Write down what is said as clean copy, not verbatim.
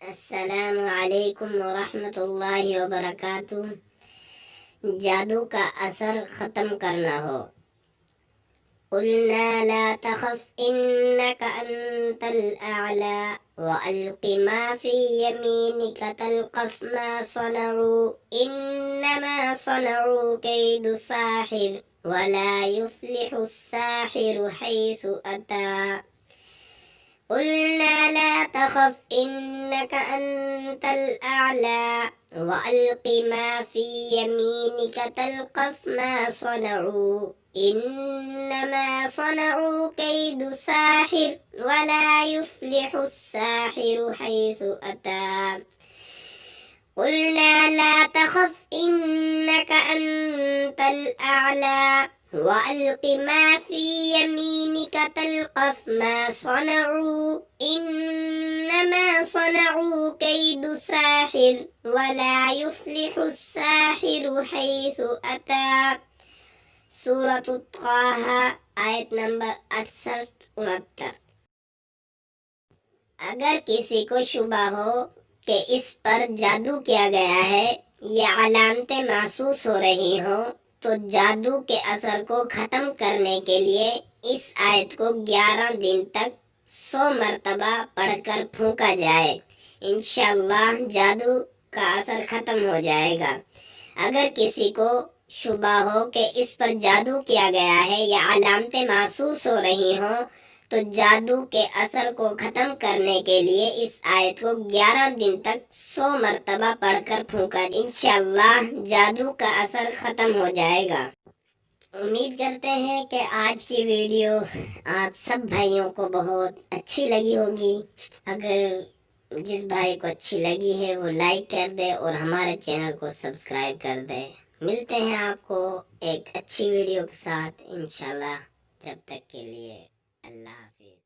السلام علیکم ورحمۃ اللہ وبرکاتہ۔ جادو کا اثر ختم کرنا ہو۔ قلنا لا تخف انك انت الاعلى والق ما في يمينك تلقف ما صنعوا انما صنعوا كيد ساحر ولا يفلح الساحر حيث اتى۔ قلنا لا تخف إنك أنت الأعلى وألق ما في يمينك تلقف ما صنعوا إنما صنعوا كيد ساحر ولا يفلح الساحر حيث أتى۔ قلنا لا تخف إنك أنت الأعلى وألق ما في يمينك تلقف ما صنعوا إنما صنعوا كيد ساحر ولا يفلح الساحر حيث أتى۔ سورة الطه آیت نمبر 68-69۔ اگر کسی کو شبہ ہو کہ اس پر جادو کیا گیا ہے یا علامتیں محسوس ہو رہی ہوں تو جادو کے اثر کو ختم کرنے کے لیے اس آیت کو 11 دن تک 100 مرتبہ پڑھ کر پھونکا جائے، انشاءاللہ جادو کا اثر ختم ہو جائے گا۔ اگر کسی کو شبہ ہو کہ اس پر جادو کیا گیا ہے یا علامتیں محسوس ہو رہی ہوں تو جادو کے اثر کو ختم کرنے کے لیے اس آیت کو 11 دن تک 100 مرتبہ پڑھ کر پھونکا، انشاءاللہ جادو کا اثر ختم ہو جائے گا۔ امید کرتے ہیں کہ آج کی ویڈیو آپ سب بھائیوں کو بہت اچھی لگی ہوگی۔ اگر جس بھائی کو اچھی لگی ہے وہ لائک کر دے اور ہمارے چینل کو سبسکرائب کر دے۔ ملتے ہیں آپ کو ایک اچھی ویڈیو کے ساتھ انشاءاللہ، جب تک کے لیے اللہ حافظ۔